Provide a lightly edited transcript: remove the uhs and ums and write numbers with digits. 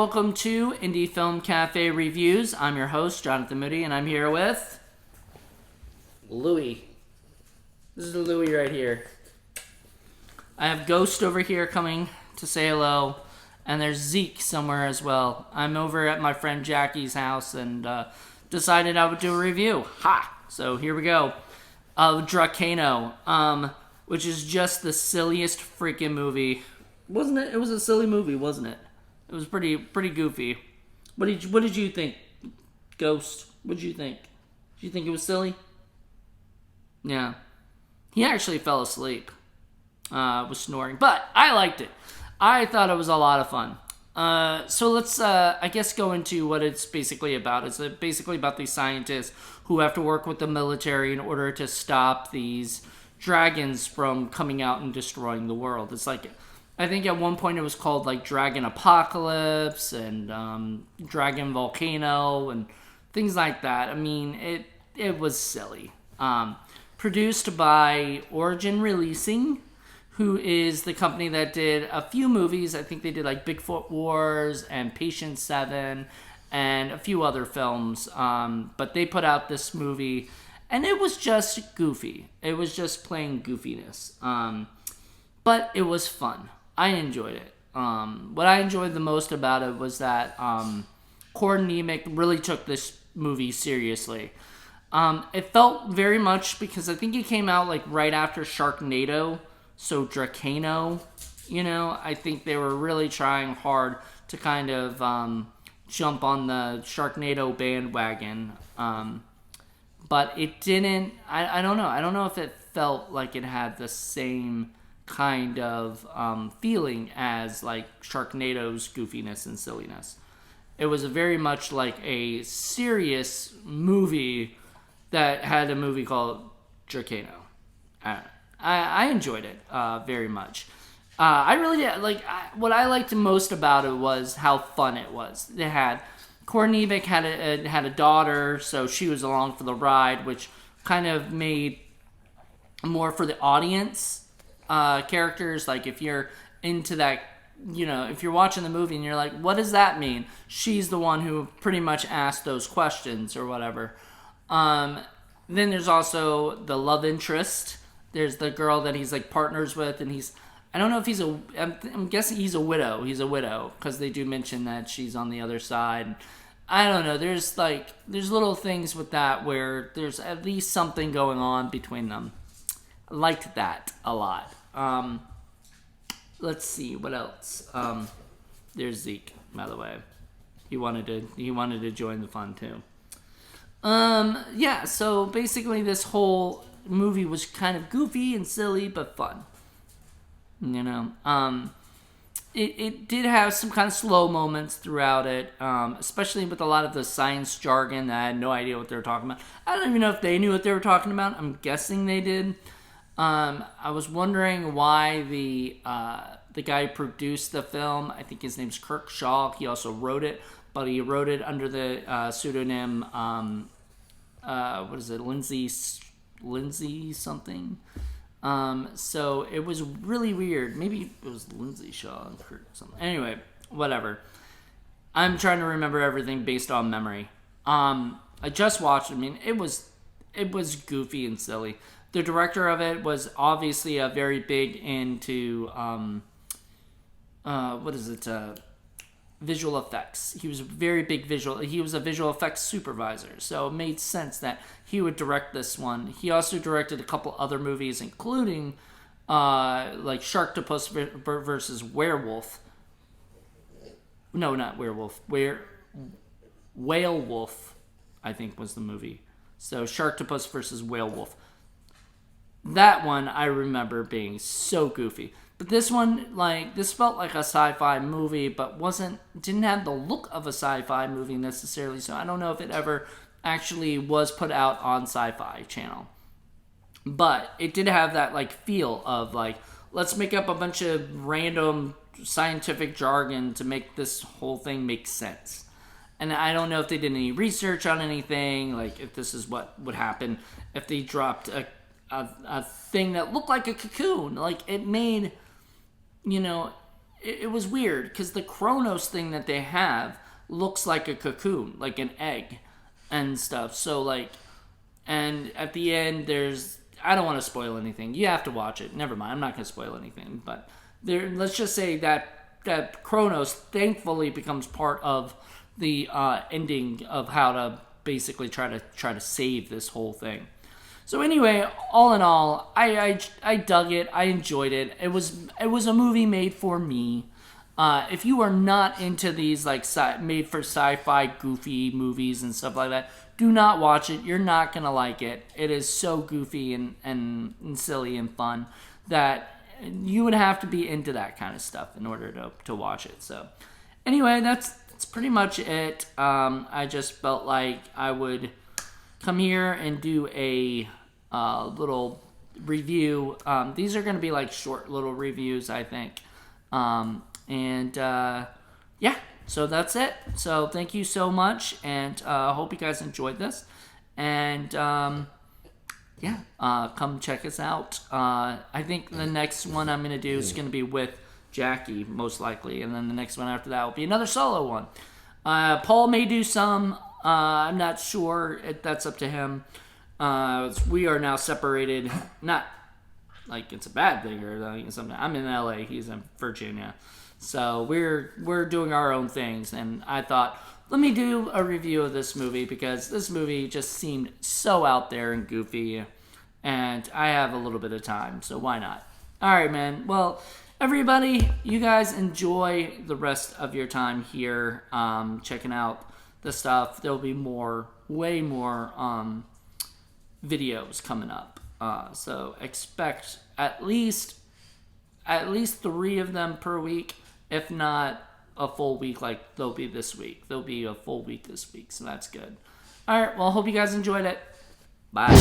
welcome to Indie Film Cafe Reviews. I'm your host, Jonathan Moody, and I'm here with Louie. This is Louie right here. I have Ghost over here coming to say hello, and there's Zeke somewhere as well. I'm over at my friend Jackie's house and decided I would do a review. Ha! So here we go. Of Dracano, which is just the silliest freaking movie. Wasn't it? It was a silly movie, wasn't it? It was pretty goofy. What did you think, Ghost? What did you think? Did you think it was silly? Yeah. He actually fell asleep. Was snoring. But I liked it. I thought it was a lot of fun. So let's, I guess, go into what it's basically about. It's basically about these scientists who have to work with the military in order to stop these dragons from coming out and destroying the world. It's like, I think at one point it was called like Dragon Apocalypse and Dragon Volcano and things like that. I mean, it was silly. Produced by Origin Releasing, who is the company that did a few movies. I think they did like Bigfoot Wars and Patient 7 and a few other films. But they put out this movie and it was just goofy. It was just plain goofiness. But it was fun. I enjoyed it. What I enjoyed the most about it was that Cord Nemec really took this movie seriously. It felt very much, because I think it came out like right after Sharknado, so Dracano, I think they were really trying hard to kind of jump on the Sharknado bandwagon. But it didn't, I don't know. I don't know if it felt like it had the same kind of feeling as like Sharknado's goofiness and silliness. It was very much like a serious movie that had a movie called Dracano. I enjoyed it very much. I really did. What I liked most about it was how fun it was. It had Cord Nemec had a daughter, so she was along for the ride, which kind of made more for the audience characters. Like if you're into that, if you're watching the movie and you're like, what does that mean? She's the one who pretty much asked those questions or whatever. Then there's also the love interest. There's the girl that he's like partners with, and I don't know if I'm guessing he's a widow. He's a widow, because they do mention that she's on the other side. I don't know. There's little things with that where there's at least something going on between them. I liked that a lot. Let's see what else. There's Zeke, by the way. He wanted to join the fun too. Yeah. So basically, this whole movie was kind of goofy and silly, but fun. It did have some kind of slow moments throughout it, especially with a lot of the science jargon that I had no idea what they were talking about. I don't even know if they knew what they were talking about. I'm guessing they did. I was wondering why the guy who produced the film, I think his name's Kirk Shaw, he also wrote it, but he wrote it under the pseudonym, what is it, Lindsay something. So it was really weird. Maybe it was Lindsay Shaw and Kirk something. Anyway, whatever. I'm trying to remember everything based on memory. I just watched it. I mean, it was goofy and silly. The director of it was obviously very big into visual effects. He was a very big he was a visual effects supervisor, so it made sense that he would direct this one. He also directed a couple other movies, including like Sharktopus versus Werewolf. No, not Werewolf. Whale Wolf, I think was the movie. So Sharktopus versus Whale Wolf. That one I remember being so goofy. But this one, this felt like a sci-fi movie, but didn't have the look of a sci-fi movie necessarily, so I don't know if it ever actually was put out on Sci-Fi Channel. But it did have that, feel of, let's make up a bunch of random scientific jargon to make this whole thing make sense. And I don't know if they did any research on anything, if this is what would happen if they dropped a thing that looked like a cocoon. It made, it was weird because the Kronos thing that they have looks like a cocoon, like an egg and stuff. So like, and at the end I don't want to spoil anything. You have to watch it. Never mind. I'm not going to spoil anything. But let's just say that Kronos thankfully becomes part of the ending of how to basically try to save this whole thing. So anyway, all in all, I dug it. I enjoyed it. It was a movie made for me. If you are not into these like made for sci-fi goofy movies and stuff like that, do not watch it. You're not gonna like it. It is so goofy and silly and fun that you would have to be into that kind of stuff in order to watch it. So anyway, that's pretty much it. I just felt like I would come here and do a little review. These are going to be like short little reviews, I think. Yeah, so that's it. So thank you so much, and I hope you guys enjoyed this. And yeah, come check us out. I think the next one I'm going to do is going to be with Jackie, most likely. And then the next one after that will be another solo one. Paul may do some. I'm not sure. That's up to him. We are now separated. Not like it's a bad thing or like something. I'm in LA. He's in Virginia. So we're doing our own things. And I thought, let me do a review of this movie because this movie just seemed so out there and goofy. And I have a little bit of time, so why not? All right, man. Well, everybody, you guys enjoy the rest of your time here checking out the stuff. There'll be way more videos coming up. So expect at least 3 of them per week, if not a full week like they'll be this week. There'll be a full week this week, so that's good. All right, well, hope you guys enjoyed it. Bye.